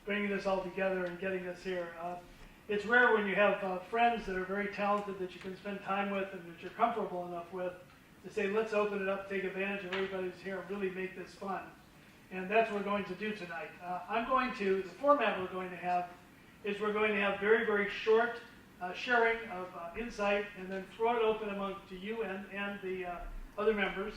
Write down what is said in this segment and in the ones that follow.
bringing this all together and getting this here. It's rare when you have friends that are very talented that you can spend time with and that you're comfortable enough with to say, let's open it up, take advantage of everybody's here, and really make this fun. And that's what we're going to do tonight. The format we're going to have is we're going to have very, very short sharing of insight, and then throw it open among to you and the other members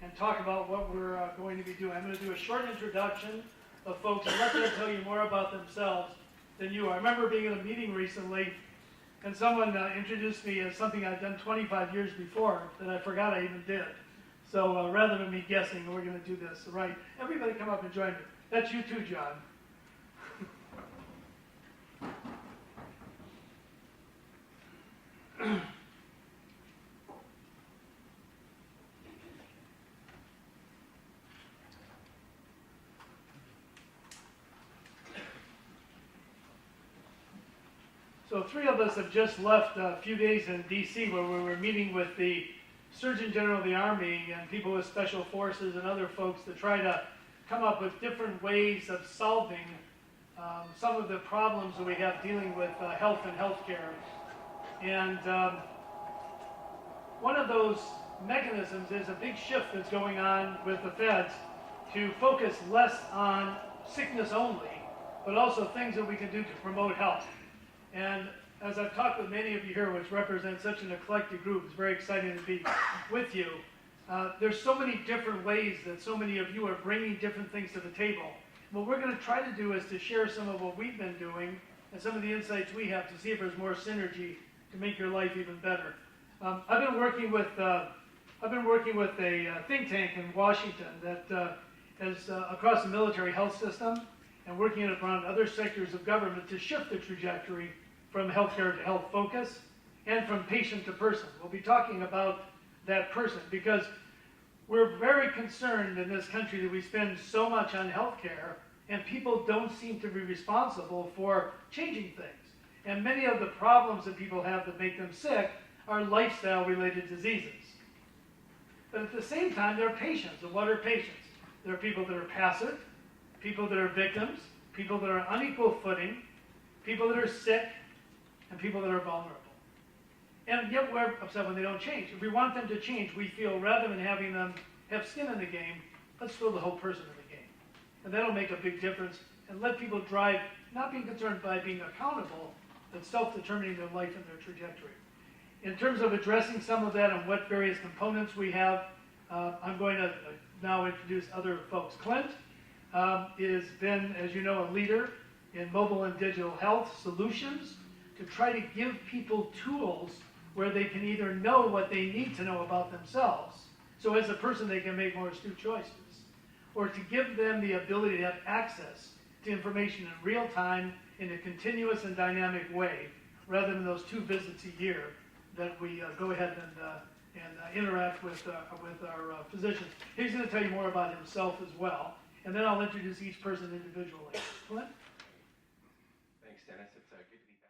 and talk about what we're going to be doing. I'm going to do a short introduction of folks and let them tell you more about themselves than you are. I remember being in a meeting recently, and someone introduced me as something I'd done 25 years before that I forgot I even did. So rather than me guessing, we're going to do this. Right. Everybody come up and join me. That's you too, John. So 3 of us have just left a few days in D.C. where we were meeting with the Surgeon General of the Army and people with special forces and other folks to try to come up with different ways of solving some of the problems that we have dealing with health and healthcare. And one of those mechanisms is a big shift that's going on with the feds to focus less on sickness only, but also things that we can do to promote health. And as I've talked with many of you here, which represent such an eclectic group, it's very exciting to be with you. There's so many different ways that so many of you are bringing different things to the table. What we're going to try to do is to share some of what we've been doing and some of the insights we have to see if there's more synergy to make your life even better. I've been working with a think tank in Washington that is across the military health system and working it around other sectors of government to shift the trajectory from healthcare to health focus and from patient to person. We'll be talking about that person because we're very concerned in this country that we spend so much on healthcare and people don't seem to be responsible for changing things. And many of the problems that people have that make them sick are lifestyle-related diseases. But at the same time, there are patients. And what are patients? There are people that are passive, people that are victims, people that are on unequal footing, people that are sick, and people that are vulnerable. And yet we're upset when they don't change. If we want them to change, we feel rather than having them have skin in the game, let's throw the whole person in the game. And that'll make a big difference and let people drive, not being concerned by being accountable, but self-determining their life and their trajectory. In terms of addressing some of that and what various components we have, I'm going to now introduce other folks. Clint has been, as you know, a leader in mobile and digital health solutions to try to give people tools where they can either know what they need to know about themselves, so as a person they can make more astute choices, or to give them the ability to have access to information in real time in a continuous and dynamic way, rather than those 2 visits a year that we go ahead and interact with our physicians. He's going to tell you more about himself as well, and then I'll introduce each person individually. Clint?